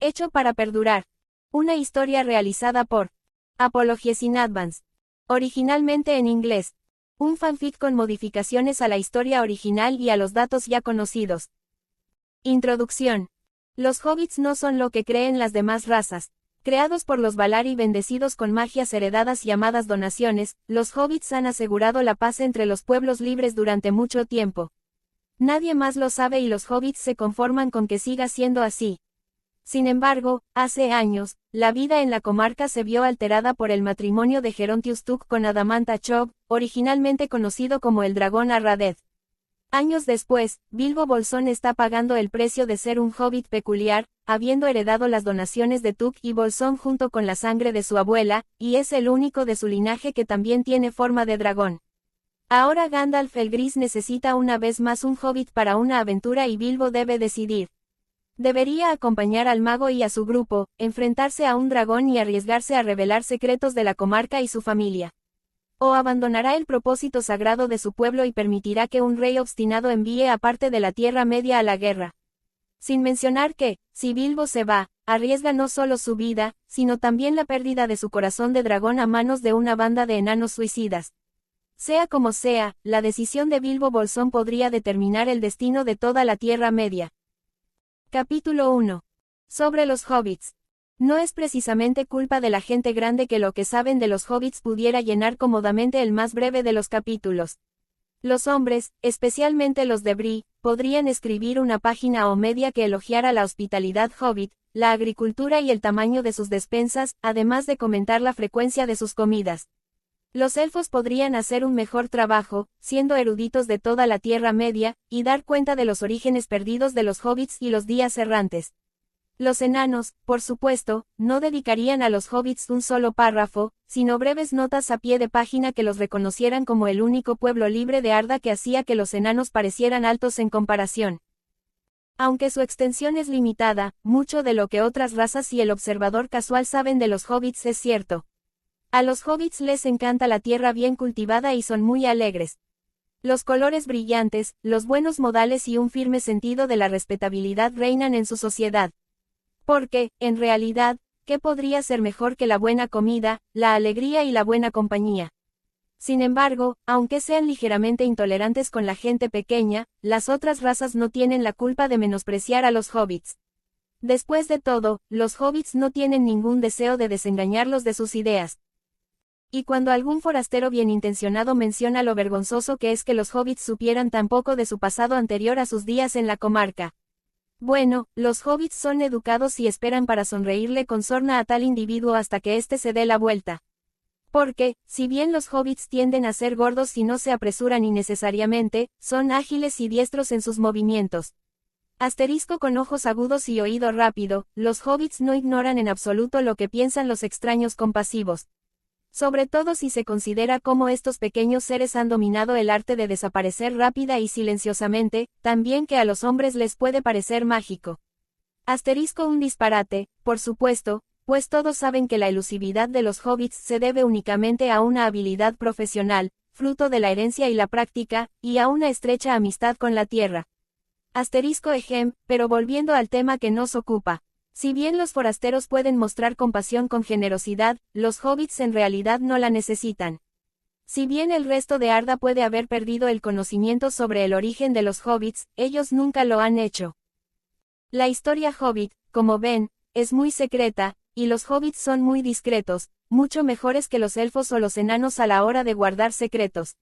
Hecho para perdurar. Una historia realizada por Apologies in Advance. Originalmente en inglés. Un fanfic con modificaciones a la historia original y a los datos ya conocidos. Introducción. Los hobbits no son lo que creen las demás razas. Creados por los Valar y bendecidos con magias heredadas llamadas donaciones, los hobbits han asegurado la paz entre los pueblos libres durante mucho tiempo. Nadie más lo sabe y los hobbits se conforman con que siga siendo así. Sin embargo, hace años, la vida en la comarca se vio alterada por el matrimonio de Gerontius Tuk con Adamantha Chog, originalmente conocido como el dragón Arradead. Años después, Bilbo Bolsón está pagando el precio de ser un hobbit peculiar, habiendo heredado las donaciones de Tuk y Bolsón junto con la sangre de su abuela, y es el único de su linaje que también tiene forma de dragón. Ahora Gandalf el Gris necesita una vez más un hobbit para una aventura y Bilbo debe decidir. Debería acompañar al mago y a su grupo, enfrentarse a un dragón y arriesgarse a revelar secretos de la comarca y su familia. O abandonará el propósito sagrado de su pueblo y permitirá que un rey obstinado envíe a parte de la Tierra Media a la guerra. Sin mencionar que, si Bilbo se va, arriesga no solo su vida, sino también la pérdida de su corazón de dragón a manos de una banda de enanos suicidas. Sea como sea, la decisión de Bilbo Bolsón podría determinar el destino de toda la Tierra Media. Capítulo 1. Sobre los hobbits. No es precisamente culpa de la gente grande que lo que saben de los hobbits pudiera llenar cómodamente el más breve de los capítulos. Los hombres, especialmente los de Bree, podrían escribir una página o media que elogiara la hospitalidad hobbit, la agricultura y el tamaño de sus despensas, además de comentar la frecuencia de sus comidas. Los elfos podrían hacer un mejor trabajo, siendo eruditos de toda la Tierra Media, y dar cuenta de los orígenes perdidos de los hobbits y los días errantes. Los enanos, por supuesto, no dedicarían a los hobbits un solo párrafo, sino breves notas a pie de página que los reconocieran como el único pueblo libre de Arda que hacía que los enanos parecieran altos en comparación. Aunque su extensión es limitada, mucho de lo que otras razas y el observador casual saben de los hobbits es cierto. A los hobbits les encanta la tierra bien cultivada y son muy alegres. Los colores brillantes, los buenos modales y un firme sentido de la respetabilidad reinan en su sociedad. Porque, en realidad, ¿qué podría ser mejor que la buena comida, la alegría y la buena compañía? Sin embargo, aunque sean ligeramente intolerantes con la gente pequeña, las otras razas no tienen la culpa de menospreciar a los hobbits. Después de todo, los hobbits no tienen ningún deseo de desengañarlos de sus ideas. Y cuando algún forastero bien intencionado menciona lo vergonzoso que es que los hobbits supieran tan poco de su pasado anterior a sus días en la comarca. Bueno, los hobbits son educados y esperan para sonreírle con sorna a tal individuo hasta que éste se dé la vuelta. Porque, si bien los hobbits tienden a ser gordos y no se apresuran innecesariamente, son ágiles y diestros en sus movimientos. Asterisco con ojos agudos y oído rápido, los hobbits no ignoran en absoluto lo que piensan los extraños compasivos. Sobre todo si se considera cómo estos pequeños seres han dominado el arte de desaparecer rápida y silenciosamente, también que a los hombres les puede parecer mágico. Asterisco un disparate, por supuesto, pues todos saben que la elusividad de los hobbits se debe únicamente a una habilidad profesional, fruto de la herencia y la práctica, y a una estrecha amistad con la tierra. Asterisco ejem, pero volviendo al tema que nos ocupa. Si bien los forasteros pueden mostrar compasión con generosidad, los hobbits en realidad no la necesitan. Si bien el resto de Arda puede haber perdido el conocimiento sobre el origen de los hobbits, ellos nunca lo han hecho. La historia hobbit, como ven, es muy secreta, y los hobbits son muy discretos, mucho mejores que los elfos o los enanos a la hora de guardar secretos.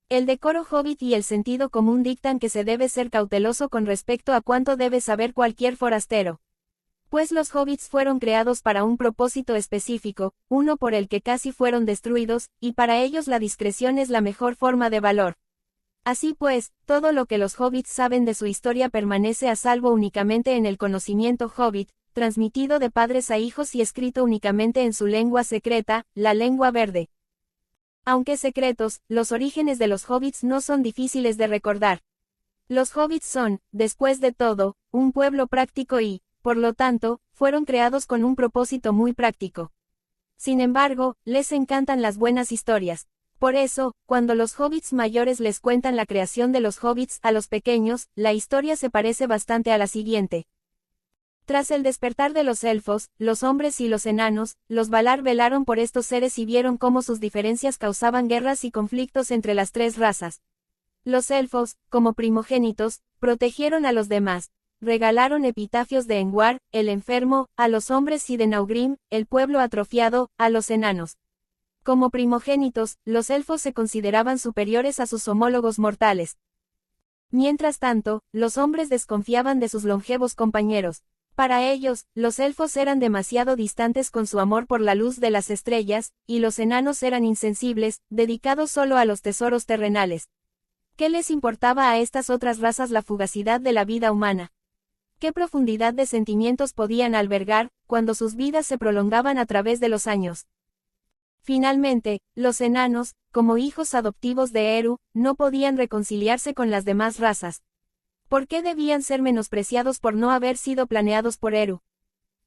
El decoro hobbit y el sentido común dictan que se debe ser cauteloso con respecto a cuánto debe saber cualquier forastero. Pues los hobbits fueron creados para un propósito específico, uno por el que casi fueron destruidos, y para ellos la discreción es la mejor forma de valor. Así pues, todo lo que los hobbits saben de su historia permanece a salvo únicamente en el conocimiento hobbit, transmitido de padres a hijos y escrito únicamente en su lengua secreta, la lengua verde. Aunque secretos, los orígenes de los hobbits no son difíciles de recordar. Los hobbits son, después de todo, un pueblo práctico y, por lo tanto, fueron creados con un propósito muy práctico. Sin embargo, les encantan las buenas historias. Por eso, cuando los hobbits mayores les cuentan la creación de los hobbits a los pequeños, la historia se parece bastante a la siguiente. Tras el despertar de los elfos, los hombres y los enanos, los Valar velaron por estos seres y vieron cómo sus diferencias causaban guerras y conflictos entre las tres razas. Los elfos, como primogénitos, protegieron a los demás. Regalaron epitafios de Engwar, el enfermo, a los hombres y de Naugrim, el pueblo atrofiado, a los enanos. Como primogénitos, los elfos se consideraban superiores a sus homólogos mortales. Mientras tanto, los hombres desconfiaban de sus longevos compañeros. Para ellos, los elfos eran demasiado distantes con su amor por la luz de las estrellas, y los enanos eran insensibles, dedicados solo a los tesoros terrenales. ¿Qué les importaba a estas otras razas la fugacidad de la vida humana? ¿Qué profundidad de sentimientos podían albergar, cuando sus vidas se prolongaban a través de los años? Finalmente, los enanos, como hijos adoptivos de Eru, no podían reconciliarse con las demás razas. ¿Por qué debían ser menospreciados por no haber sido planeados por Eru?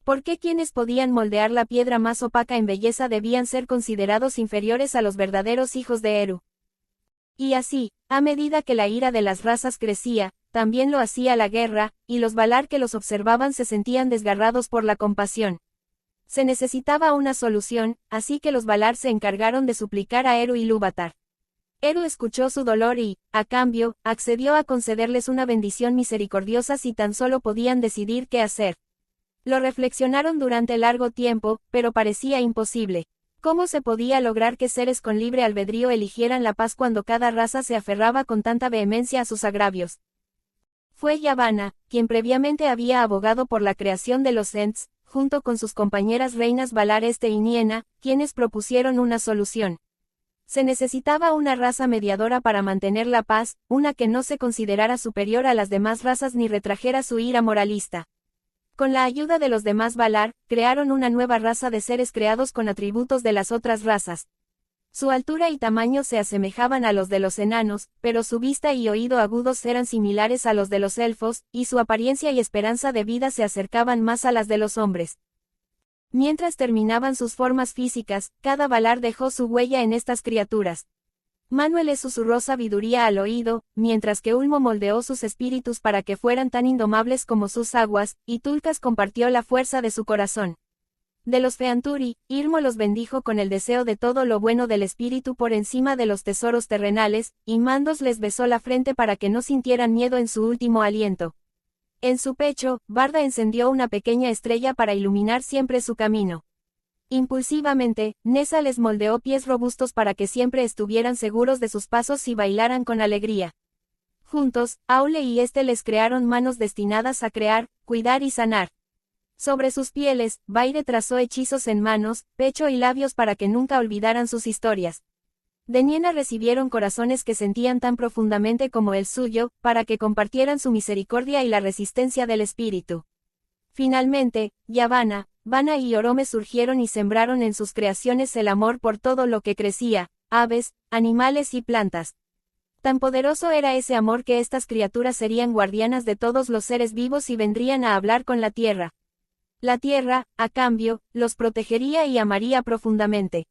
¿Por qué quienes podían moldear la piedra más opaca en belleza debían ser considerados inferiores a los verdaderos hijos de Eru? Y así, a medida que la ira de las razas crecía, también lo hacía la guerra, y los Valar que los observaban se sentían desgarrados por la compasión. Se necesitaba una solución, así que los Valar se encargaron de suplicar a Eru Ilúvatar. Eru escuchó su dolor y, a cambio, accedió a concederles una bendición misericordiosa si tan solo podían decidir qué hacer. Lo reflexionaron durante largo tiempo, pero parecía imposible. ¿Cómo se podía lograr que seres con libre albedrío eligieran la paz cuando cada raza se aferraba con tanta vehemencia a sus agravios? Fue Yavanna, quien previamente había abogado por la creación de los Ents, junto con sus compañeras reinas Valar Este y Niena, quienes propusieron una solución. Se necesitaba una raza mediadora para mantener la paz, una que no se considerara superior a las demás razas ni retrajera su ira moralista. Con la ayuda de los demás Valar, crearon una nueva raza de seres creados con atributos de las otras razas. Su altura y tamaño se asemejaban a los de los enanos, pero su vista y oído agudos eran similares a los de los elfos, y su apariencia y esperanza de vida se acercaban más a las de los hombres. Mientras terminaban sus formas físicas, cada Valar dejó su huella en estas criaturas. Manwë les susurró sabiduría al oído, mientras que Ulmo moldeó sus espíritus para que fueran tan indomables como sus aguas, y Tulkas compartió la fuerza de su corazón. De los Feanturi, Irmo los bendijo con el deseo de todo lo bueno del espíritu por encima de los tesoros terrenales, y Mandos les besó la frente para que no sintieran miedo en su último aliento. En su pecho, Barda encendió una pequeña estrella para iluminar siempre su camino. Impulsivamente, Nessa les moldeó pies robustos para que siempre estuvieran seguros de sus pasos y bailaran con alegría. Juntos, Aule y Este les crearon manos destinadas a crear, cuidar y sanar. Sobre sus pieles, Baire trazó hechizos en manos, pecho y labios para que nunca olvidaran sus historias. De Niena recibieron corazones que sentían tan profundamente como el suyo, para que compartieran su misericordia y la resistencia del espíritu. Finalmente, Yavanna, Vana y Orome surgieron y sembraron en sus creaciones el amor por todo lo que crecía, aves, animales y plantas. Tan poderoso era ese amor que estas criaturas serían guardianas de todos los seres vivos y vendrían a hablar con la tierra. La tierra, a cambio, los protegería y amaría profundamente.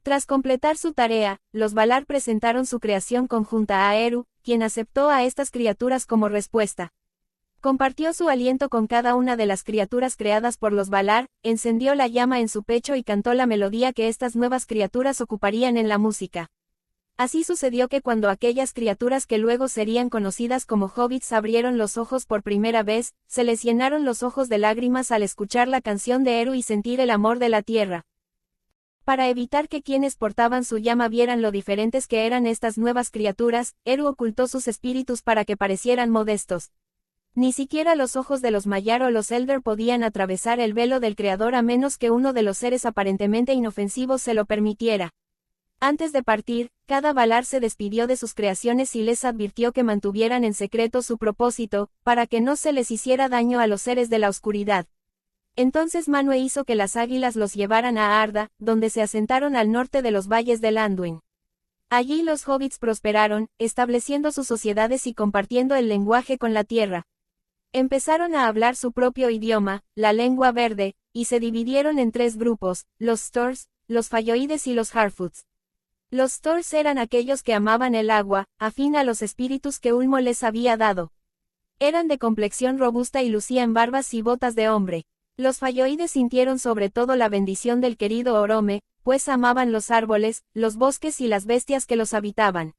Tras completar su tarea, los Valar presentaron su creación conjunta a Eru, quien aceptó a estas criaturas como respuesta. Compartió su aliento con cada una de las criaturas creadas por los Valar, encendió la llama en su pecho y cantó la melodía que estas nuevas criaturas ocuparían en la música. Así sucedió que cuando aquellas criaturas que luego serían conocidas como hobbits abrieron los ojos por primera vez, se les llenaron los ojos de lágrimas al escuchar la canción de Eru y sentir el amor de la tierra. Para evitar que quienes portaban su llama vieran lo diferentes que eran estas nuevas criaturas, Eru ocultó sus espíritus para que parecieran modestos. Ni siquiera los ojos de los Maiar o los Elder podían atravesar el velo del Creador a menos que uno de los seres aparentemente inofensivos se lo permitiera. Antes de partir, cada Valar se despidió de sus creaciones y les advirtió que mantuvieran en secreto su propósito, para que no se les hiciera daño a los seres de la oscuridad. Entonces Manwë hizo que las águilas los llevaran a Arda, donde se asentaron al norte de los valles del Anduin. Allí los hobbits prosperaron, estableciendo sus sociedades y compartiendo el lenguaje con la tierra. Empezaron a hablar su propio idioma, la lengua verde, y se dividieron en tres grupos, los Stors, los Falloides y los Harfoots. Los Stors eran aquellos que amaban el agua, afín a los espíritus que Ulmo les había dado. Eran de complexión robusta y lucían barbas y botas de hombre. Los falloides sintieron sobre todo la bendición del querido Orome, pues amaban los árboles, los bosques y las bestias que los habitaban.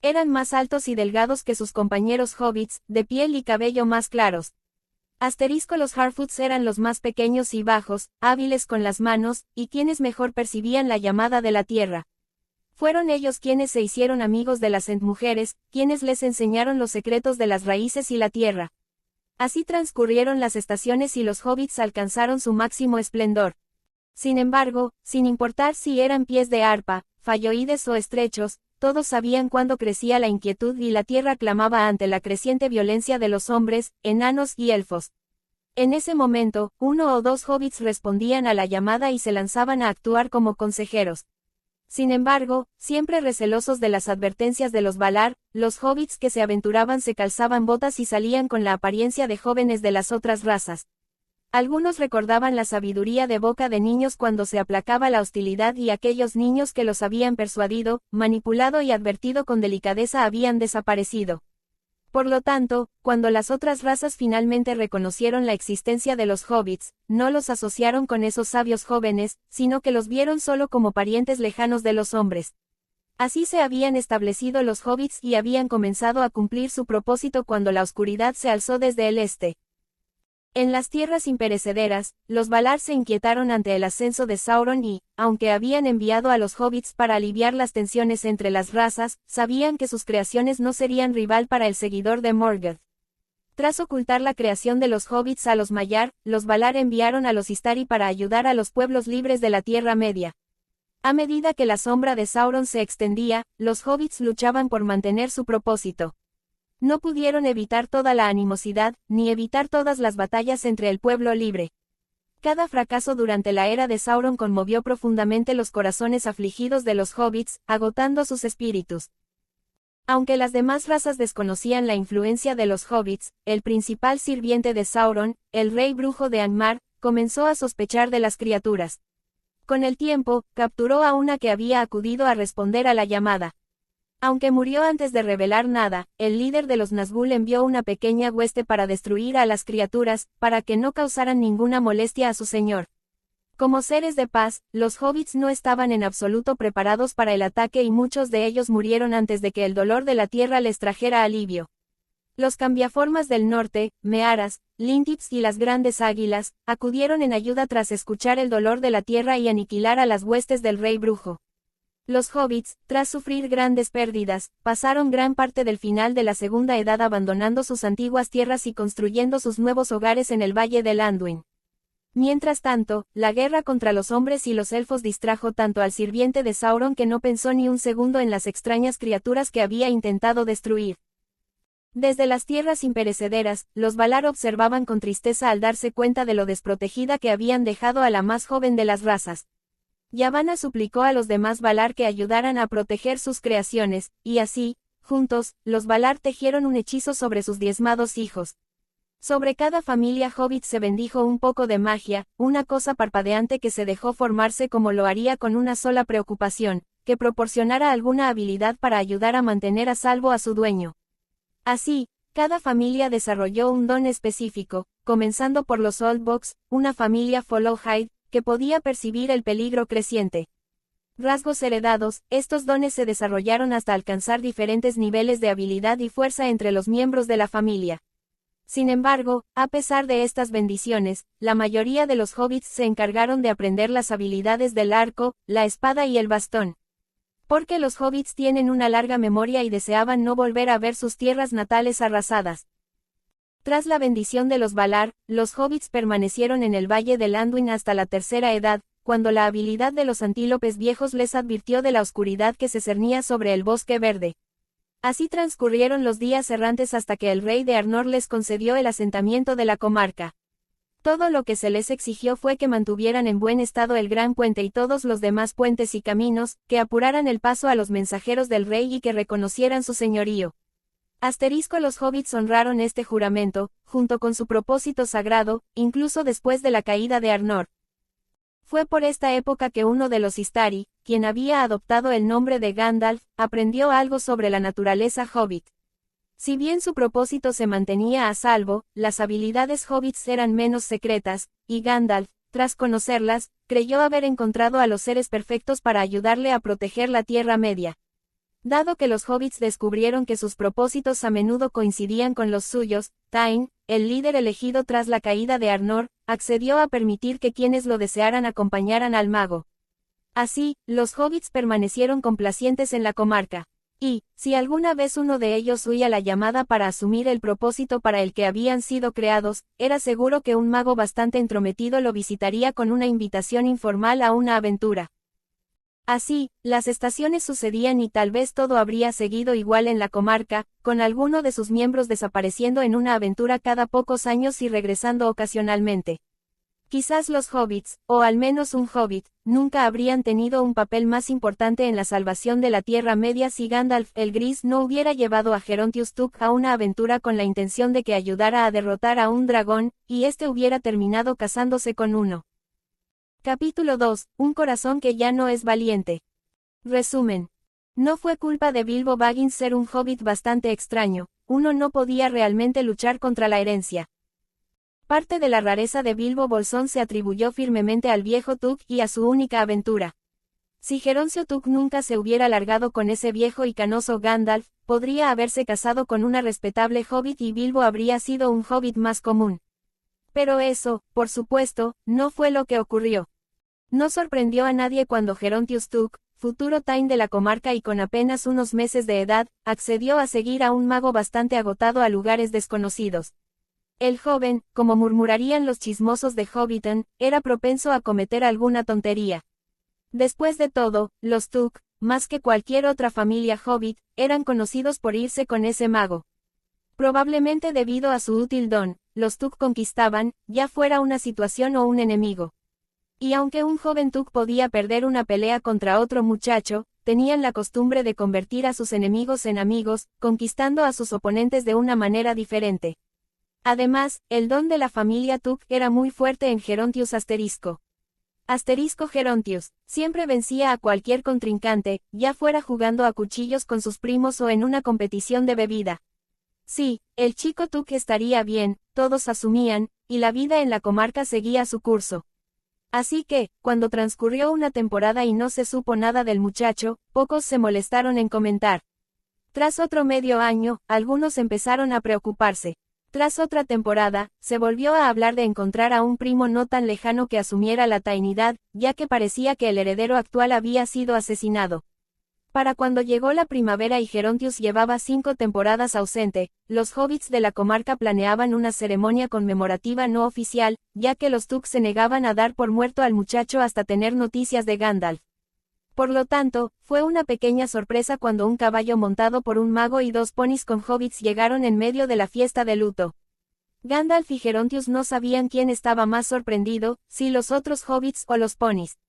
Eran más altos y delgados que sus compañeros hobbits, de piel y cabello más claros. Los Harfoots eran los más pequeños y bajos, hábiles con las manos, y quienes mejor percibían la llamada de la tierra. Fueron ellos quienes se hicieron amigos de las Entmujeres, quienes les enseñaron los secretos de las raíces y la tierra. Así transcurrieron las estaciones y los hobbits alcanzaron su máximo esplendor. Sin embargo, sin importar si eran pies de arpa, falloides o estrechos, todos sabían cuándo crecía la inquietud y la tierra clamaba ante la creciente violencia de los hombres, enanos y elfos. En ese momento, uno o dos hobbits respondían a la llamada y se lanzaban a actuar como consejeros. Sin embargo, siempre recelosos de las advertencias de los Valar, los hobbits que se aventuraban se calzaban botas y salían con la apariencia de jóvenes de las otras razas. Algunos recordaban la sabiduría de boca de niños cuando se aplacaba la hostilidad y aquellos niños que los habían persuadido, manipulado y advertido con delicadeza habían desaparecido. Por lo tanto, cuando las otras razas finalmente reconocieron la existencia de los hobbits, no los asociaron con esos sabios jóvenes, sino que los vieron solo como parientes lejanos de los hombres. Así se habían establecido los hobbits y habían comenzado a cumplir su propósito cuando la oscuridad se alzó desde el este. En las tierras imperecederas, los Valar se inquietaron ante el ascenso de Sauron y, aunque habían enviado a los hobbits para aliviar las tensiones entre las razas, sabían que sus creaciones no serían rival para el seguidor de Morgoth. Tras ocultar la creación de los hobbits a los Maiar, los Valar enviaron a los Istari para ayudar a los pueblos libres de la Tierra Media. A medida que la sombra de Sauron se extendía, los hobbits luchaban por mantener su propósito. No pudieron evitar toda la animosidad, ni evitar todas las batallas entre el pueblo libre. Cada fracaso durante la era de Sauron conmovió profundamente los corazones afligidos de los hobbits, agotando sus espíritus. Aunque las demás razas desconocían la influencia de los hobbits, el principal sirviente de Sauron, el rey brujo de Angmar, comenzó a sospechar de las criaturas. Con el tiempo, capturó a una que había acudido a responder a la llamada. Aunque murió antes de revelar nada, el líder de los Nazgûl envió una pequeña hueste para destruir a las criaturas, para que no causaran ninguna molestia a su señor. Como seres de paz, los hobbits no estaban en absoluto preparados para el ataque y muchos de ellos murieron antes de que el dolor de la tierra les trajera alivio. Los cambiaformas del norte, Mearas, Lintips y las grandes águilas, acudieron en ayuda tras escuchar el dolor de la tierra y aniquilar a las huestes del rey brujo. Los hobbits, tras sufrir grandes pérdidas, pasaron gran parte del final de la Segunda Edad abandonando sus antiguas tierras y construyendo sus nuevos hogares en el Valle del Anduin. Mientras tanto, la guerra contra los hombres y los elfos distrajo tanto al sirviente de Sauron que no pensó ni un segundo en las extrañas criaturas que había intentado destruir. Desde las tierras imperecederas, los Valar observaban con tristeza al darse cuenta de lo desprotegida que habían dejado a la más joven de las razas. Yavanna suplicó a los demás Valar que ayudaran a proteger sus creaciones, y así, juntos, los Valar tejieron un hechizo sobre sus diezmados hijos. Sobre cada familia hobbit se bendijo un poco de magia, una cosa parpadeante que se dejó formarse como lo haría con una sola preocupación, que proporcionara alguna habilidad para ayudar a mantener a salvo a su dueño. Así, cada familia desarrolló un don específico, comenzando por los Oldbox, una familia Followhide, que podía percibir el peligro creciente. Rasgos heredados, estos dones se desarrollaron hasta alcanzar diferentes niveles de habilidad y fuerza entre los miembros de la familia. Sin embargo, a pesar de estas bendiciones, la mayoría de los hobbits se encargaron de aprender las habilidades del arco, la espada y el bastón. Porque los hobbits tienen una larga memoria y deseaban no volver a ver sus tierras natales arrasadas. Tras la bendición de los Valar, los hobbits permanecieron en el Valle del Anduin hasta la Tercera Edad, cuando la habilidad de los antílopes viejos les advirtió de la oscuridad que se cernía sobre el bosque verde. Así transcurrieron los días errantes hasta que el rey de Arnor les concedió el asentamiento de la comarca. Todo lo que se les exigió fue que mantuvieran en buen estado el gran puente y todos los demás puentes y caminos, que apuraran el paso a los mensajeros del rey y que reconocieran su señorío. Los hobbits honraron este juramento, junto con su propósito sagrado, incluso después de la caída de Arnor. Fue por esta época que uno de los Istari, quien había adoptado el nombre de Gandalf, aprendió algo sobre la naturaleza hobbit. Si bien su propósito se mantenía a salvo, las habilidades hobbits eran menos secretas, y Gandalf, tras conocerlas, creyó haber encontrado a los seres perfectos para ayudarle a proteger la Tierra Media. Dado que los hobbits descubrieron que sus propósitos a menudo coincidían con los suyos, Tain, el líder elegido tras la caída de Arnor, accedió a permitir que quienes lo desearan acompañaran al mago. Así, los hobbits permanecieron complacientes en la comarca. Y, si alguna vez uno de ellos huía la llamada para asumir el propósito para el que habían sido creados, era seguro que un mago bastante entrometido lo visitaría con una invitación informal a una aventura. Así, las estaciones sucedían y tal vez todo habría seguido igual en la comarca, con alguno de sus miembros desapareciendo en una aventura cada pocos años y regresando ocasionalmente. Quizás los hobbits, o al menos un hobbit, nunca habrían tenido un papel más importante en la salvación de la Tierra Media si Gandalf el Gris no hubiera llevado a Gerontius Tuck a una aventura con la intención de que ayudara a derrotar a un dragón, y este hubiera terminado casándose con uno. Capítulo 2. Un corazón que ya no es valiente. Resumen. No fue culpa de Bilbo Baggins ser un hobbit bastante extraño, uno no podía realmente luchar contra la herencia. Parte de la rareza de Bilbo Bolsón se atribuyó firmemente al viejo Tuck y a su única aventura. Si Geroncio Tuck nunca se hubiera largado con ese viejo y canoso Gandalf, podría haberse casado con una respetable hobbit y Bilbo habría sido un hobbit más común. Pero eso, por supuesto, no fue lo que ocurrió. No sorprendió a nadie cuando Gerontius Tuck, futuro Tain de la comarca y con apenas unos meses de edad, accedió a seguir a un mago bastante agotado a lugares desconocidos. El joven, como murmurarían los chismosos de Hobbiton, era propenso a cometer alguna tontería. Después de todo, los Tuck, más que cualquier otra familia hobbit, eran conocidos por irse con ese mago. Probablemente debido a su útil don, los Tuck conquistaban, ya fuera una situación o un enemigo. Y aunque un joven Tuck podía perder una pelea contra otro muchacho, tenían la costumbre de convertir a sus enemigos en amigos, conquistando a sus oponentes de una manera diferente. Además, el don de la familia Tuck era muy fuerte en Gerontius Gerontius, siempre vencía a cualquier contrincante, ya fuera jugando a cuchillos con sus primos o en una competición de bebida. Sí, el chico Tuck estaría bien, todos asumían, y la vida en la comarca seguía su curso. Así que, cuando transcurrió una temporada y no se supo nada del muchacho, pocos se molestaron en comentar. Tras otro medio año, algunos empezaron a preocuparse. Tras otra temporada, se volvió a hablar de encontrar a un primo no tan lejano que asumiera la tainidad, ya que parecía que el heredero actual había sido asesinado. Para cuando llegó la primavera y Gerontius llevaba 5 temporadas ausente, los hobbits de la comarca planeaban una ceremonia conmemorativa no oficial, ya que los Tuck se negaban a dar por muerto al muchacho hasta tener noticias de Gandalf. Por lo tanto, fue una pequeña sorpresa cuando un caballo montado por un mago y 2 ponis con hobbits llegaron en medio de la fiesta de luto. Gandalf y Gerontius no sabían quién estaba más sorprendido, si los otros hobbits o los ponis.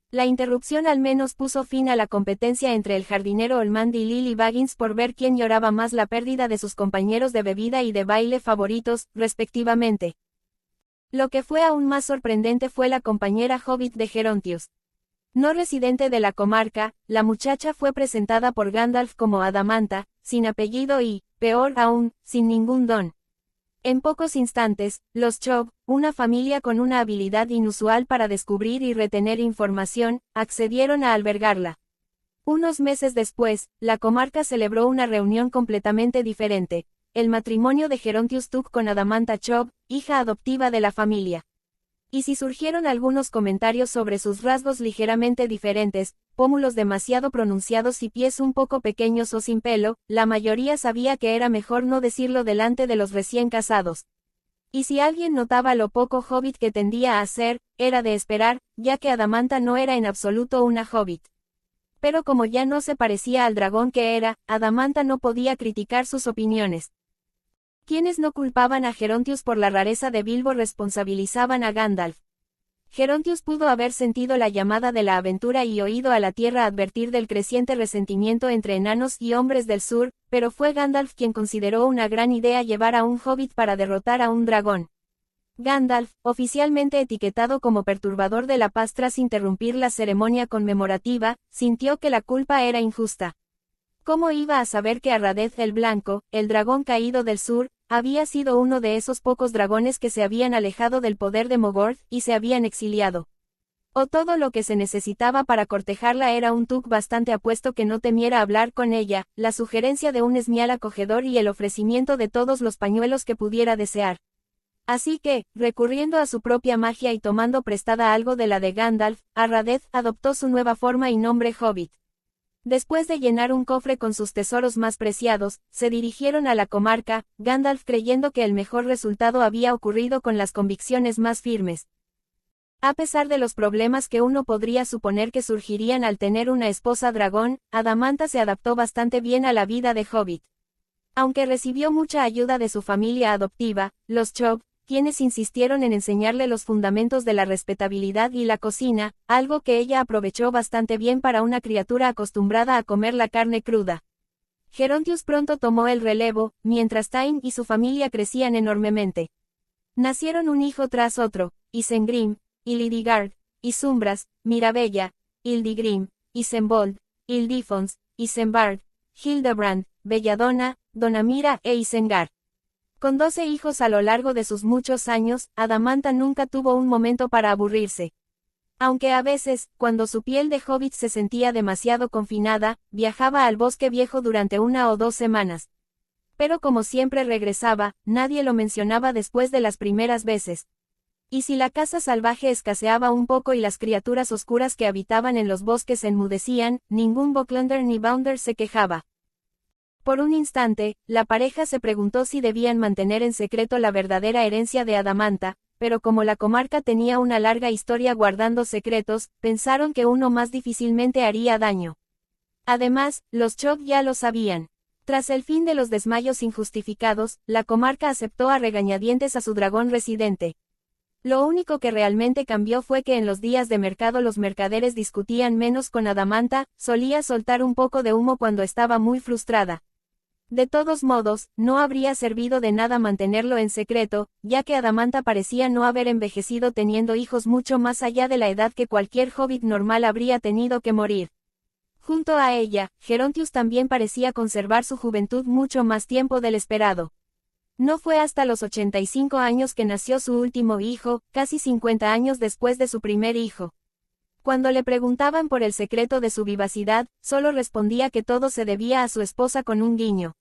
La interrupción al menos puso fin a la competencia entre el jardinero Olmand y Lily Baggins por ver quién lloraba más la pérdida de sus compañeros de bebida y de baile favoritos, respectivamente. Lo que fue aún más sorprendente fue la compañera hobbit de Gerontius. No residente de la comarca, la muchacha fue presentada por Gandalf como Adamanta, sin apellido y, peor aún, sin ningún don. En pocos instantes, los Chog, una familia con una habilidad inusual para descubrir y retener información, accedieron a albergarla. Unos meses después, la comarca celebró una reunión completamente diferente, el matrimonio de Gerontius Tuck con Adamanta Chog, hija adoptiva de la familia. Y si surgieron algunos comentarios sobre sus rasgos ligeramente diferentes, pómulos demasiado pronunciados y pies un poco pequeños o sin pelo, la mayoría sabía que era mejor no decirlo delante de los recién casados. Y si alguien notaba lo poco hobbit que tendía a ser, era de esperar, ya que Adamanta no era en absoluto una hobbit. Pero como ya no se parecía al dragón que era, Adamanta no podía criticar sus opiniones. Quienes no culpaban a Gerontius por la rareza de Bilbo responsabilizaban a Gandalf. Gerontius pudo haber sentido la llamada de la aventura y oído a la tierra advertir del creciente resentimiento entre enanos y hombres del sur, pero fue Gandalf quien consideró una gran idea llevar a un hobbit para derrotar a un dragón. Gandalf, oficialmente etiquetado como perturbador de la paz tras interrumpir la ceremonia conmemorativa, sintió que la culpa era injusta. ¿Cómo iba a saber que Arradez el Blanco, el dragón caído del sur, había sido uno de esos pocos dragones que se habían alejado del poder de Morgoth y se habían exiliado? O todo lo que se necesitaba para cortejarla era un Tuk bastante apuesto que no temiera hablar con ella, la sugerencia de un esmial acogedor y el ofrecimiento de todos los pañuelos que pudiera desear. Así que, recurriendo a su propia magia y tomando prestada algo de la de Gandalf, Arradez adoptó su nueva forma y nombre Hobbit. Después de llenar un cofre con sus tesoros más preciados, se dirigieron a la comarca, Gandalf creyendo que el mejor resultado había ocurrido con las convicciones más firmes. A pesar de los problemas que uno podría suponer que surgirían al tener una esposa dragón, Adamantha se adaptó bastante bien a la vida de Hobbit. Aunque recibió mucha ayuda de su familia adoptiva, los Chog, quienes insistieron en enseñarle los fundamentos de la respetabilidad y la cocina, algo que ella aprovechó bastante bien para una criatura acostumbrada a comer la carne cruda. Gerontius pronto tomó el relevo, mientras Tain y su familia crecían enormemente. Nacieron un hijo tras otro, Isengrim, Illidigard, Isumbras, Mirabella, Ildigrim, Isembold, Ildifons, Isembard, Hildebrand, Belladonna, Donamira e Isengard. Con 12 hijos a lo largo de sus muchos años, Adamantha nunca tuvo un momento para aburrirse. Aunque a veces, cuando su piel de hobbit se sentía demasiado confinada, viajaba al bosque viejo durante 1 o 2 semanas. Pero como siempre regresaba, nadie lo mencionaba después de las primeras veces. Y si la caza salvaje escaseaba un poco y las criaturas oscuras que habitaban en los bosques enmudecían, ningún Bocklander ni Bounder se quejaba. Por un instante, la pareja se preguntó si debían mantener en secreto la verdadera herencia de Adamantha, pero como la comarca tenía una larga historia guardando secretos, pensaron que uno más difícilmente haría daño. Además, los Chog ya lo sabían. Tras el fin de los desmayos injustificados, la comarca aceptó a regañadientes a su dragón residente. Lo único que realmente cambió fue que en los días de mercado los mercaderes discutían menos con Adamantha, solía soltar un poco de humo cuando estaba muy frustrada. De todos modos, no habría servido de nada mantenerlo en secreto, ya que Adamantha parecía no haber envejecido teniendo hijos mucho más allá de la edad que cualquier hobbit normal habría tenido que morir. Junto a ella, Gerontius también parecía conservar su juventud mucho más tiempo del esperado. No fue hasta los 85 años que nació su último hijo, casi 50 años después de su primer hijo. Cuando le preguntaban por el secreto de su vivacidad, solo respondía que todo se debía a su esposa con un guiño.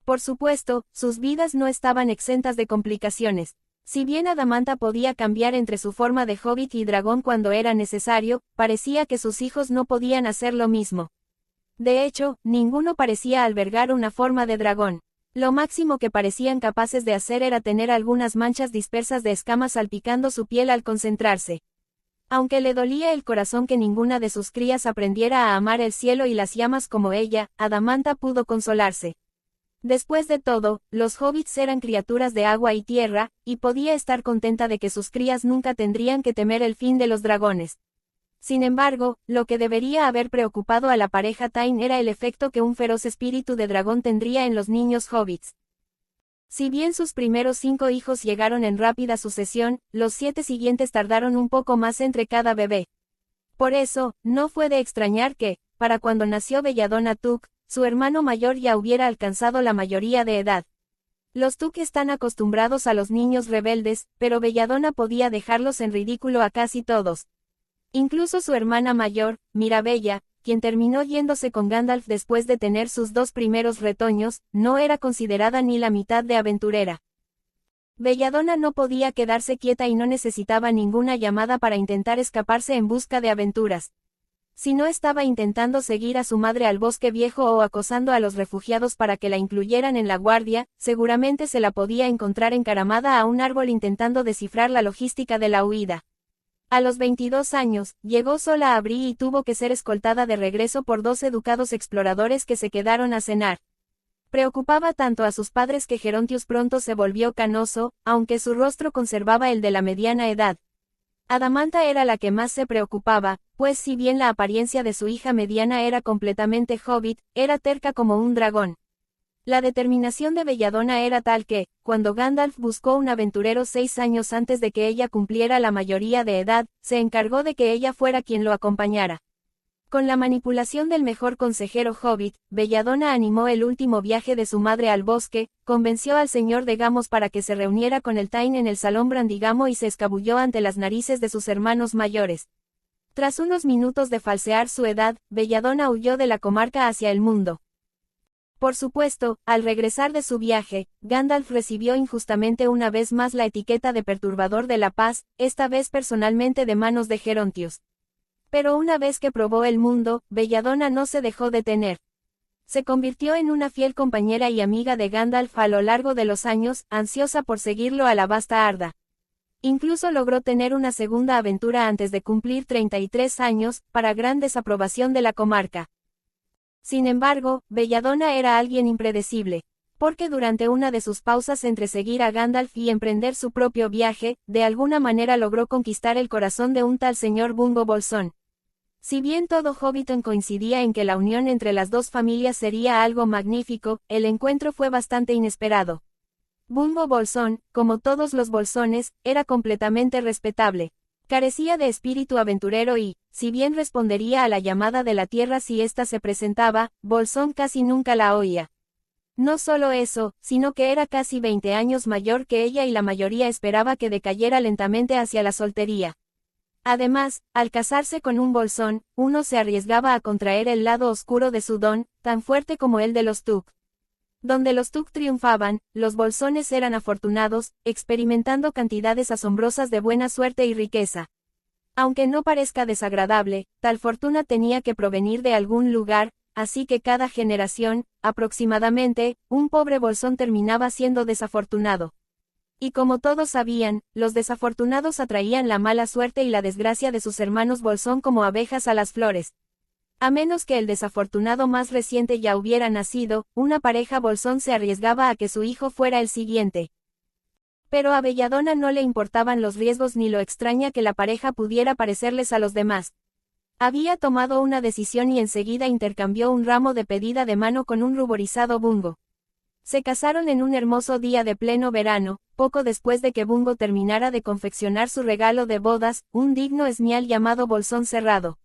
Por supuesto, sus vidas no estaban exentas de complicaciones. Si bien Adamantha podía cambiar entre su forma de hobbit y dragón cuando era necesario, parecía que sus hijos no podían hacer lo mismo. De hecho, ninguno parecía albergar una forma de dragón. Lo máximo que parecían capaces de hacer era tener algunas manchas dispersas de escamas salpicando su piel al concentrarse. Aunque le dolía el corazón que ninguna de sus crías aprendiera a amar el cielo y las llamas como ella, Adamantha pudo consolarse. Después de todo, los hobbits eran criaturas de agua y tierra, y podía estar contenta de que sus crías nunca tendrían que temer el fin de los dragones. Sin embargo, lo que debería haber preocupado a la pareja Tain era el efecto que un feroz espíritu de dragón tendría en los niños hobbits. Si bien sus primeros 5 hijos llegaron en rápida sucesión, los 7 siguientes tardaron un poco más entre cada bebé. Por eso, no fue de extrañar que, para cuando nació Belladonna Tuk, su hermano mayor ya hubiera alcanzado la mayoría de edad. Los Tuk están acostumbrados a los niños rebeldes, pero Belladonna podía dejarlos en ridículo a casi todos. Incluso su hermana mayor, Mirabella, quien terminó yéndose con Gandalf después de tener sus 2 primeros retoños, no era considerada ni la mitad de aventurera. Belladonna no podía quedarse quieta y no necesitaba ninguna llamada para intentar escaparse en busca de aventuras. Si no estaba intentando seguir a su madre al bosque viejo o acosando a los refugiados para que la incluyeran en la guardia, seguramente se la podía encontrar encaramada a un árbol intentando descifrar la logística de la huida. A los 22 años, llegó sola a Bree y tuvo que ser escoltada de regreso por 2 educados exploradores que se quedaron a cenar. Preocupaba tanto a sus padres que Gerontius pronto se volvió canoso, aunque su rostro conservaba el de la mediana edad. Adamantha era la que más se preocupaba, pues si bien la apariencia de su hija mediana era completamente hobbit, era terca como un dragón. La determinación de Belladonna era tal que, cuando Gandalf buscó un aventurero 6 años antes de que ella cumpliera la mayoría de edad, se encargó de que ella fuera quien lo acompañara. Con la manipulación del mejor consejero hobbit, Belladonna animó el último viaje de su madre al bosque, convenció al señor de Gamos para que se reuniera con el Tain en el salón Brandigamo y se escabulló ante las narices de sus hermanos mayores. Tras unos minutos de falsear su edad, Belladonna huyó de la comarca hacia el mundo. Por supuesto, al regresar de su viaje, Gandalf recibió injustamente una vez más la etiqueta de perturbador de la paz, esta vez personalmente de manos de Gerontius. Pero una vez que probó el mundo, Belladonna no se dejó detener. Se convirtió en una fiel compañera y amiga de Gandalf a lo largo de los años, ansiosa por seguirlo a la vasta Arda. Incluso logró tener una segunda aventura antes de cumplir 33 años, para gran desaprobación de la comarca. Sin embargo, Belladonna era alguien impredecible, porque durante una de sus pausas entre seguir a Gandalf y emprender su propio viaje, de alguna manera logró conquistar el corazón de un tal señor Bungo Bolsón. Si bien todo Hobbiton coincidía en que la unión entre las dos familias sería algo magnífico, el encuentro fue bastante inesperado. Bungo Bolsón, como todos los bolsones, era completamente respetable. Carecía de espíritu aventurero y, si bien respondería a la llamada de la tierra si ésta se presentaba, Bolsón casi nunca la oía. No solo eso, sino que era casi 20 años mayor que ella y la mayoría esperaba que decayera lentamente hacia la soltería. Además, al casarse con un bolsón, uno se arriesgaba a contraer el lado oscuro de su don, tan fuerte como el de los Tuk. Donde los Tuk triunfaban, los bolsones eran afortunados, experimentando cantidades asombrosas de buena suerte y riqueza. Aunque no parezca desagradable, tal fortuna tenía que provenir de algún lugar, así que cada generación, aproximadamente, un pobre bolsón terminaba siendo desafortunado. Y como todos sabían, los desafortunados atraían la mala suerte y la desgracia de sus hermanos bolsón como abejas a las flores. A menos que el desafortunado más reciente ya hubiera nacido, una pareja bolsón se arriesgaba a que su hijo fuera el siguiente. Pero a Belladonna no le importaban los riesgos ni lo extraña que la pareja pudiera parecerles a los demás. Había tomado una decisión y enseguida intercambió un ramo de pedida de mano con un ruborizado Bungo. Se casaron en un hermoso día de pleno verano, poco después de que Bungo terminara de confeccionar su regalo de bodas, un digno esmial llamado Bolsón Cerrado.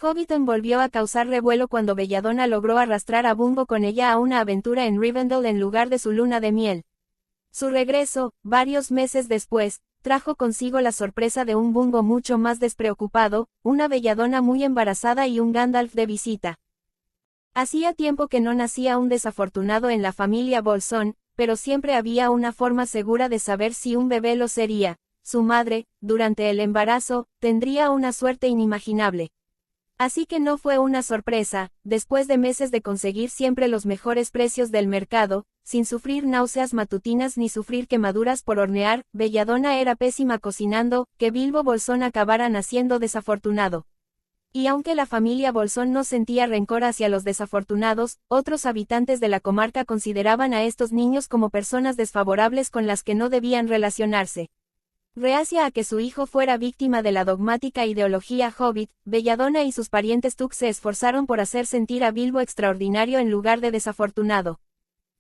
Hobbiton volvió a causar revuelo cuando Belladonna logró arrastrar a Bungo con ella a una aventura en Rivendell en lugar de su luna de miel. Su regreso, varios meses después, trajo consigo la sorpresa de un Bungo mucho más despreocupado, una Belladonna muy embarazada y un Gandalf de visita. Hacía tiempo que no nacía un desafortunado en la familia Bolsón, pero siempre había una forma segura de saber si un bebé lo sería. Su madre, durante el embarazo, tendría una suerte inimaginable. Así que no fue una sorpresa, después de meses de conseguir siempre los mejores precios del mercado, sin sufrir náuseas matutinas ni sufrir quemaduras por hornear, Belladonna era pésima cocinando, que Bilbo Bolsón acabara naciendo desafortunado. Y aunque la familia Bolsón no sentía rencor hacia los desafortunados, otros habitantes de la comarca consideraban a estos niños como personas desfavorables con las que no debían relacionarse. Reacia a que su hijo fuera víctima de la dogmática ideología hobbit, Belladonna y sus parientes Tuk se esforzaron por hacer sentir a Bilbo extraordinario en lugar de desafortunado.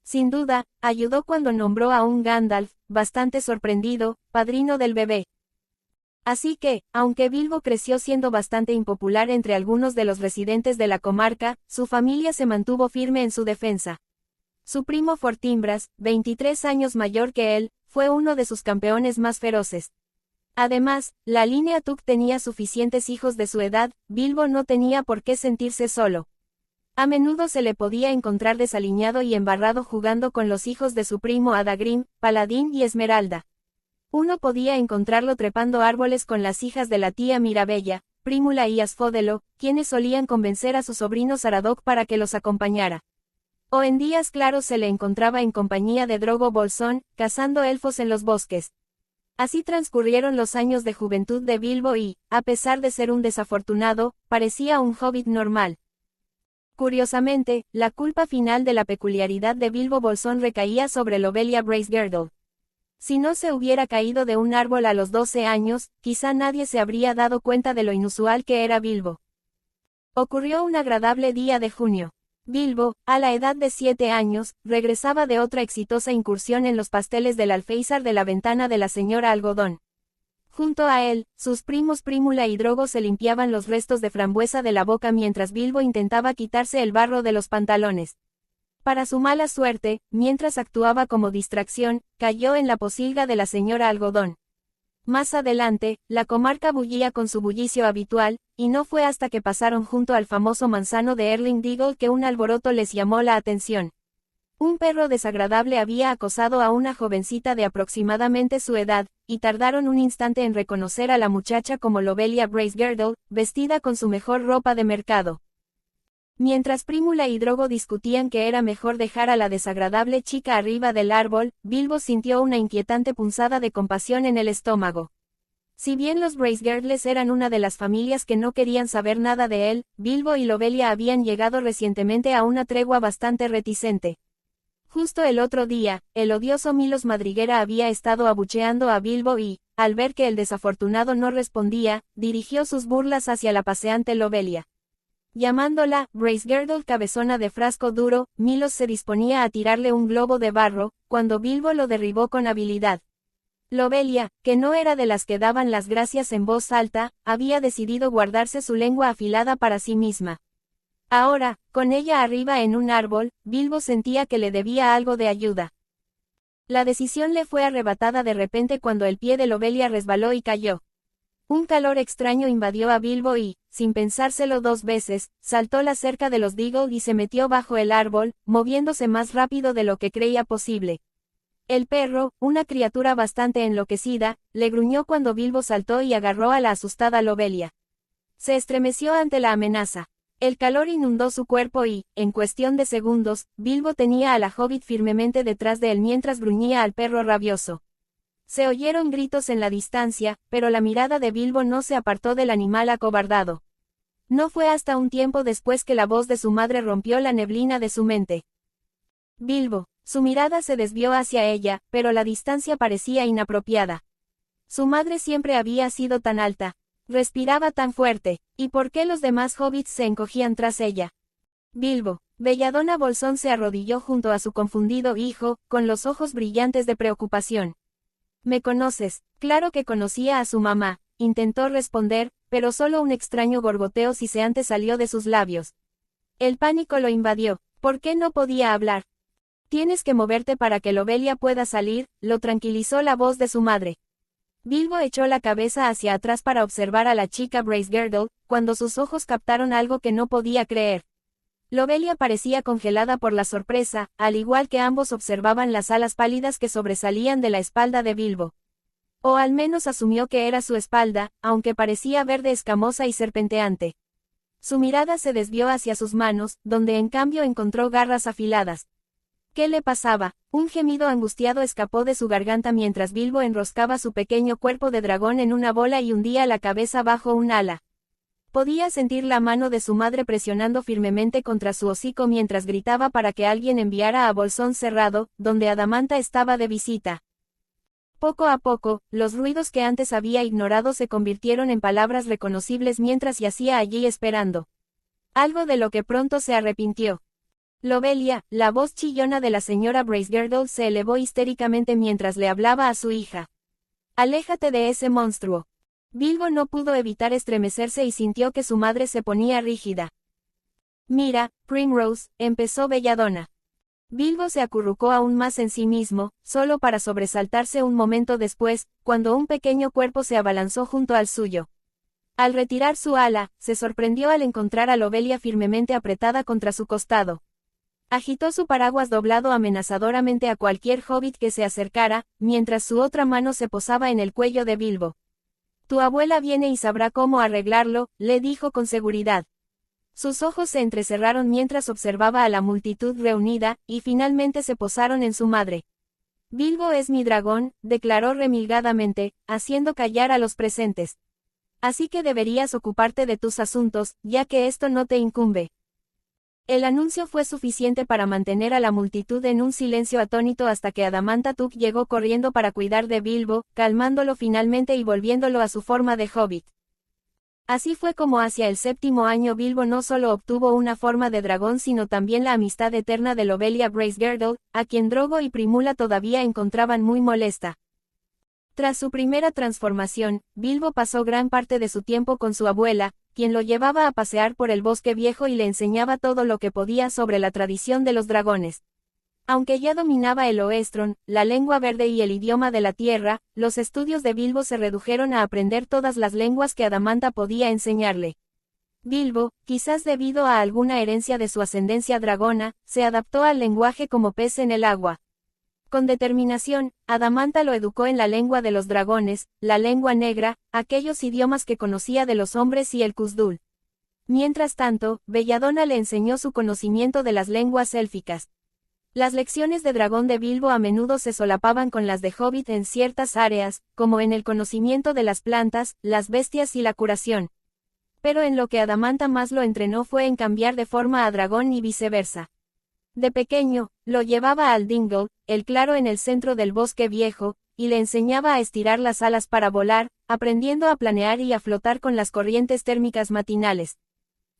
Sin duda, ayudó cuando nombró a un Gandalf, bastante sorprendido, padrino del bebé. Así que, aunque Bilbo creció siendo bastante impopular entre algunos de los residentes de la comarca, su familia se mantuvo firme en su defensa. Su primo Fortinbras, 23 años mayor que él, fue uno de sus campeones más feroces. Además, la línea Tuk tenía suficientes hijos de su edad, Bilbo no tenía por qué sentirse solo. A menudo se le podía encontrar desaliñado y embarrado jugando con los hijos de su primo Adagrim, Paladín y Esmeralda. Uno podía encontrarlo trepando árboles con las hijas de la tía Mirabella, Prímula y Asfódelo, quienes solían convencer a su sobrino Saradoc para que los acompañara. O en días claros se le encontraba en compañía de Drogo Bolsón, cazando elfos en los bosques. Así transcurrieron los años de juventud de Bilbo y, a pesar de ser un desafortunado, parecía un hobbit normal. Curiosamente, la culpa final de la peculiaridad de Bilbo Bolsón recaía sobre Lobelia Bracegirdle. Si no se hubiera caído de un árbol a los 12 años, quizá nadie se habría dado cuenta de lo inusual que era Bilbo. Ocurrió un agradable día de junio. Bilbo, a la edad de 7 años, regresaba de otra exitosa incursión en los pasteles del alféizar de la ventana de la señora Algodón. Junto a él, sus primos Prímula y Drogo se limpiaban los restos de frambuesa de la boca mientras Bilbo intentaba quitarse el barro de los pantalones. Para su mala suerte, mientras actuaba como distracción, cayó en la pocilga de la señora Algodón. Más adelante, la comarca bullía con su bullicio habitual, y no fue hasta que pasaron junto al famoso manzano de Erling Deagle que un alboroto les llamó la atención. Un perro desagradable había acosado a una jovencita de aproximadamente su edad, y tardaron un instante en reconocer a la muchacha como Lobelia Bracegirdle, vestida con su mejor ropa de mercado. Mientras Prímula y Drogo discutían que era mejor dejar a la desagradable chica arriba del árbol, Bilbo sintió una inquietante punzada de compasión en el estómago. Si bien los Bracegirdles eran una de las familias que no querían saber nada de él, Bilbo y Lobelia habían llegado recientemente a una tregua bastante reticente. Justo el otro día, el odioso Milos Madriguera había estado abucheando a Bilbo y, al ver que el desafortunado no respondía, dirigió sus burlas hacia la paseante Lobelia. Llamándola Bracegirdle cabezona de frasco duro, Milos se disponía a tirarle un globo de barro, cuando Bilbo lo derribó con habilidad. Lobelia, que no era de las que daban las gracias en voz alta, había decidido guardarse su lengua afilada para sí misma. Ahora, con ella arriba en un árbol, Bilbo sentía que le debía algo de ayuda. La decisión le fue arrebatada de repente cuando el pie de Lobelia resbaló y cayó. Un calor extraño invadió a Bilbo y, sin pensárselo dos veces, saltó la cerca de los Deagle y se metió bajo el árbol, moviéndose más rápido de lo que creía posible. El perro, una criatura bastante enloquecida, le gruñó cuando Bilbo saltó y agarró a la asustada Lobelia. Se estremeció ante la amenaza. El calor inundó su cuerpo y, en cuestión de segundos, Bilbo tenía a la hobbit firmemente detrás de él mientras gruñía al perro rabioso. Se oyeron gritos en la distancia, pero la mirada de Bilbo no se apartó del animal acobardado. No fue hasta un tiempo después que la voz de su madre rompió la neblina de su mente. Bilbo. Su mirada se desvió hacia ella, pero la distancia parecía inapropiada. Su madre siempre había sido tan alta. Respiraba tan fuerte, ¿y por qué los demás hobbits se encogían tras ella? Bilbo. Belladonna Bolsón se arrodilló junto a su confundido hijo, con los ojos brillantes de preocupación. ¿Me conoces? Claro que conocía a su mamá, intentó responder, pero solo un extraño gorgoteo siseante salió de sus labios. El pánico lo invadió. ¿Por qué no podía hablar? Tienes que moverte para que Lobelia pueda salir, lo tranquilizó la voz de su madre. Bilbo echó la cabeza hacia atrás para observar a la chica Bracegirdle, cuando sus ojos captaron algo que no podía creer. Lobelia parecía congelada por la sorpresa, al igual que ambos observaban las alas pálidas que sobresalían de la espalda de Bilbo. O al menos asumió que era su espalda, aunque parecía verde escamosa y serpenteante. Su mirada se desvió hacia sus manos, donde en cambio encontró garras afiladas. ¿Qué le pasaba? Un gemido angustiado escapó de su garganta mientras Bilbo enroscaba su pequeño cuerpo de dragón en una bola y hundía la cabeza bajo un ala. Podía sentir la mano de su madre presionando firmemente contra su hocico mientras gritaba para que alguien enviara a Bolsón Cerrado, donde Adamanta estaba de visita. Poco a poco, los ruidos que antes había ignorado se convirtieron en palabras reconocibles mientras yacía allí esperando. Algo de lo que pronto se arrepintió. Lobelia, la voz chillona de la señora Bracegirdle se elevó histéricamente mientras le hablaba a su hija. Aléjate de ese monstruo. Bilbo no pudo evitar estremecerse y sintió que su madre se ponía rígida. Mira, Primrose, empezó Belladonna. Bilbo se acurrucó aún más en sí mismo, solo para sobresaltarse un momento después, cuando un pequeño cuerpo se abalanzó junto al suyo. Al retirar su ala, se sorprendió al encontrar a Lobelia firmemente apretada contra su costado. Agitó su paraguas doblado amenazadoramente a cualquier hobbit que se acercara, mientras su otra mano se posaba en el cuello de Bilbo. Tu abuela viene y sabrá cómo arreglarlo, le dijo con seguridad. Sus ojos se entrecerraron mientras observaba a la multitud reunida, y finalmente se posaron en su madre. Bilbo es mi dragón, declaró remilgadamente, haciendo callar a los presentes. Así que deberías ocuparte de tus asuntos, ya que esto no te incumbe. El anuncio fue suficiente para mantener a la multitud en un silencio atónito hasta que Adamanta Tuk llegó corriendo para cuidar de Bilbo, calmándolo finalmente y volviéndolo a su forma de hobbit. Así fue como hacia el 7º año Bilbo no solo obtuvo una forma de dragón sino también la amistad eterna de Lobelia Bracegirdle, a quien Drogo y Primula todavía encontraban muy molesta. Tras su primera transformación, Bilbo pasó gran parte de su tiempo con su abuela, quien lo llevaba a pasear por el bosque viejo y le enseñaba todo lo que podía sobre la tradición de los dragones. Aunque ya dominaba el Oestron, la lengua verde y el idioma de la tierra, los estudios de Bilbo se redujeron a aprender todas las lenguas que Adamantha podía enseñarle. Bilbo, quizás debido a alguna herencia de su ascendencia dragona, se adaptó al lenguaje como pez en el agua. Con determinación, Adamantha lo educó en la lengua de los dragones, la lengua negra, aquellos idiomas que conocía de los hombres y el Khuzdul. Mientras tanto, Belladonna le enseñó su conocimiento de las lenguas élficas. Las lecciones de dragón de Bilbo a menudo se solapaban con las de Hobbit en ciertas áreas, como en el conocimiento de las plantas, las bestias y la curación. Pero en lo que Adamantha más lo entrenó fue en cambiar de forma a dragón y viceversa. De pequeño, lo llevaba al Dingle, el claro en el centro del bosque viejo, y le enseñaba a estirar las alas para volar, aprendiendo a planear y a flotar con las corrientes térmicas matinales.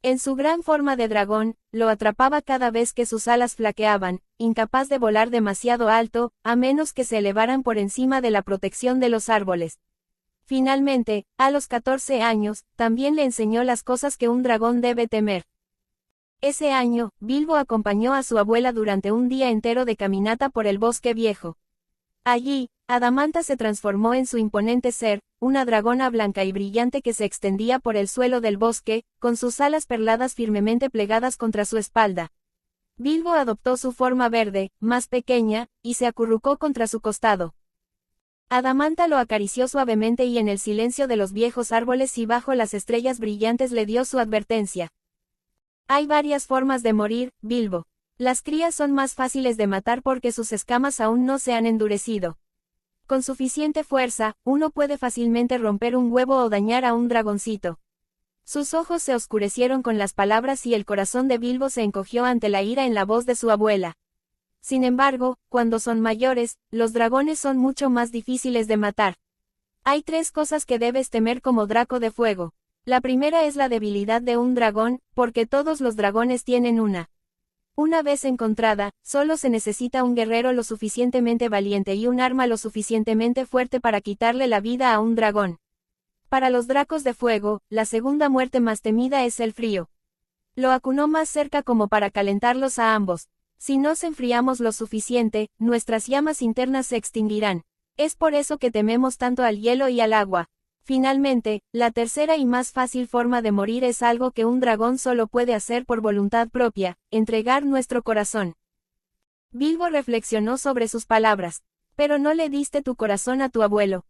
En su gran forma de dragón, lo atrapaba cada vez que sus alas flaqueaban, incapaz de volar demasiado alto, a menos que se elevaran por encima de la protección de los árboles. Finalmente, a los 14 años, también le enseñó las cosas que un dragón debe temer. Ese año, Bilbo acompañó a su abuela durante un día entero de caminata por el bosque viejo. Allí, Adamantha se transformó en su imponente ser, una dragona blanca y brillante que se extendía por el suelo del bosque, con sus alas perladas firmemente plegadas contra su espalda. Bilbo adoptó su forma verde, más pequeña, y se acurrucó contra su costado. Adamantha lo acarició suavemente y en el silencio de los viejos árboles y bajo las estrellas brillantes le dio su advertencia. Hay varias formas de morir, Bilbo. Las crías son más fáciles de matar porque sus escamas aún no se han endurecido. Con suficiente fuerza, uno puede fácilmente romper un huevo o dañar a un dragoncito. Sus ojos se oscurecieron con las palabras y el corazón de Bilbo se encogió ante la ira en la voz de su abuela. Sin embargo, cuando son mayores, los dragones son mucho más difíciles de matar. Hay 3 cosas que debes temer como Draco de Fuego. La primera es la debilidad de un dragón, porque todos los dragones tienen una. Una vez encontrada, solo se necesita un guerrero lo suficientemente valiente y un arma lo suficientemente fuerte para quitarle la vida a un dragón. Para los dracos de fuego, la segunda muerte más temida es el frío. Lo acunó más cerca como para calentarlos a ambos. Si nos enfriamos lo suficiente, nuestras llamas internas se extinguirán. Es por eso que tememos tanto al hielo y al agua. Finalmente, la tercera y más fácil forma de morir es algo que un dragón solo puede hacer por voluntad propia, entregar nuestro corazón. Bilbo reflexionó sobre sus palabras. Pero no le diste tu corazón a tu abuelo.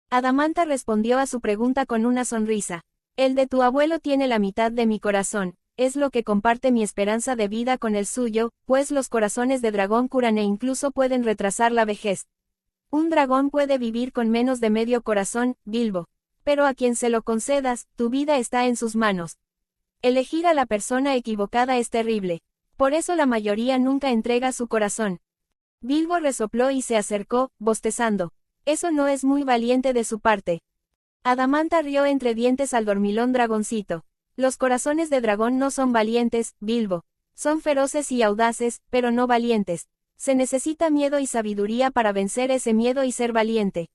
Adamantha respondió a su pregunta con una sonrisa. El de tu abuelo tiene la mitad de mi corazón, es lo que comparte mi esperanza de vida con el suyo, pues los corazones de dragón curan e incluso pueden retrasar la vejez. Un dragón puede vivir con menos de medio corazón, Bilbo. Pero a quien se lo concedas, tu vida está en sus manos. Elegir a la persona equivocada es terrible. Por eso la mayoría nunca entrega su corazón. Bilbo resopló y se acercó, bostezando. Eso no es muy valiente de su parte. Adamantha rió entre dientes al dormilón dragoncito. Los corazones de dragón no son valientes, Bilbo. Son feroces y audaces, pero no valientes. Se necesita miedo y sabiduría para vencer ese miedo y ser valiente.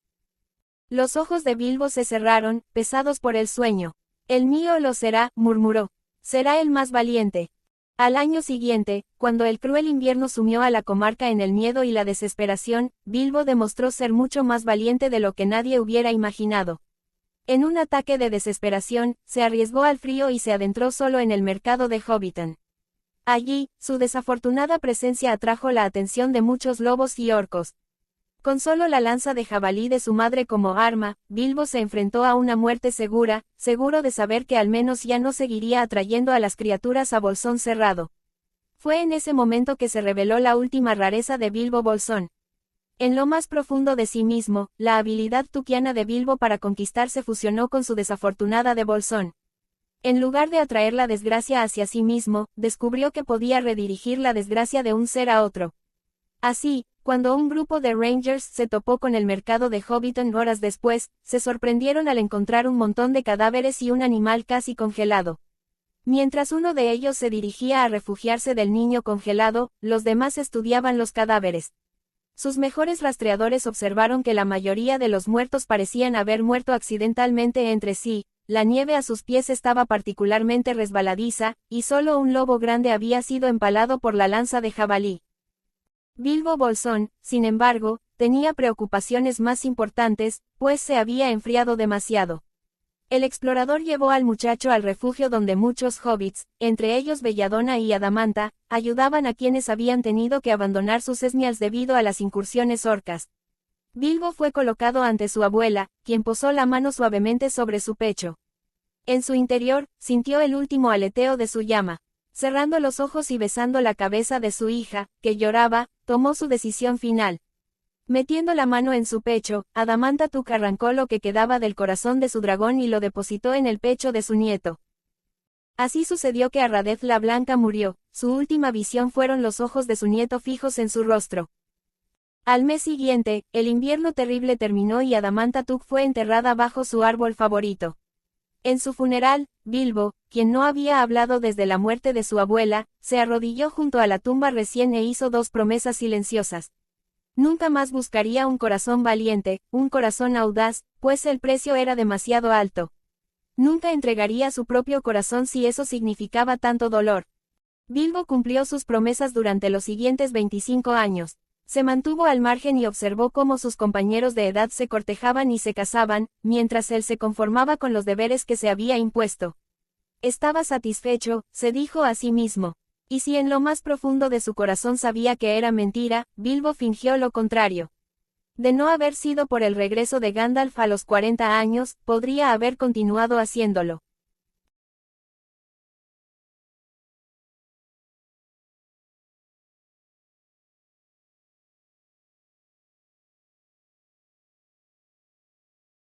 Los ojos de Bilbo se cerraron, pesados por el sueño. El mío lo será, murmuró. Será el más valiente. Al año siguiente, cuando el cruel invierno sumió a la comarca en el miedo y la desesperación, Bilbo demostró ser mucho más valiente de lo que nadie hubiera imaginado. En un ataque de desesperación, se arriesgó al frío y se adentró solo en el mercado de Hobbiton. Allí, su desafortunada presencia atrajo la atención de muchos lobos y orcos. Con solo la lanza de jabalí de su madre como arma, Bilbo se enfrentó a una muerte segura, seguro de saber que al menos ya no seguiría atrayendo a las criaturas a Bolsón Cerrado. Fue en ese momento que se reveló la última rareza de Bilbo Bolsón. En lo más profundo de sí mismo, la habilidad tuquiana de Bilbo para conquistar se fusionó con su desafortunada de Bolsón. En lugar de atraer la desgracia hacia sí mismo, descubrió que podía redirigir la desgracia de un ser a otro. Así, cuando un grupo de Rangers se topó con el mercado de Hobbiton horas después, se sorprendieron al encontrar un montón de cadáveres y un animal casi congelado. Mientras uno de ellos se dirigía a refugiarse del niño congelado, los demás estudiaban los cadáveres. Sus mejores rastreadores observaron que la mayoría de los muertos parecían haber muerto accidentalmente entre sí, la nieve a sus pies estaba particularmente resbaladiza, y solo un lobo grande había sido empalado por la lanza de jabalí. Bilbo Bolsón, sin embargo, tenía preocupaciones más importantes, pues se había enfriado demasiado. El explorador llevó al muchacho al refugio donde muchos hobbits, entre ellos Belladonna y Adamanta, ayudaban a quienes habían tenido que abandonar sus esmials debido a las incursiones orcas. Bilbo fue colocado ante su abuela, quien posó la mano suavemente sobre su pecho. En su interior, sintió el último aleteo de su llama. Cerrando los ojos y besando la cabeza de su hija, que lloraba, tomó su decisión final. Metiendo la mano en su pecho, Adamanta Tuk arrancó lo que quedaba del corazón de su dragón y lo depositó en el pecho de su nieto. Así sucedió que Arradez la Blanca murió, su última visión fueron los ojos de su nieto fijos en su rostro. Al mes siguiente, el invierno terrible terminó y Adamanta Tuk fue enterrada bajo su árbol favorito. En su funeral, Bilbo, quien no había hablado desde la muerte de su abuela, se arrodilló junto a la tumba recién e hizo dos promesas silenciosas. Nunca más buscaría un corazón valiente, un corazón audaz, pues el precio era demasiado alto. Nunca entregaría su propio corazón si eso significaba tanto dolor. Bilbo cumplió sus promesas durante los siguientes 25 años. Se mantuvo al margen y observó cómo sus compañeros de edad se cortejaban y se casaban, mientras él se conformaba con los deberes que se había impuesto. Estaba satisfecho, se dijo a sí mismo. Y si en lo más profundo de su corazón sabía que era mentira, Bilbo fingió lo contrario. De no haber sido por el regreso de Gandalf a los 40 años, podría haber continuado haciéndolo.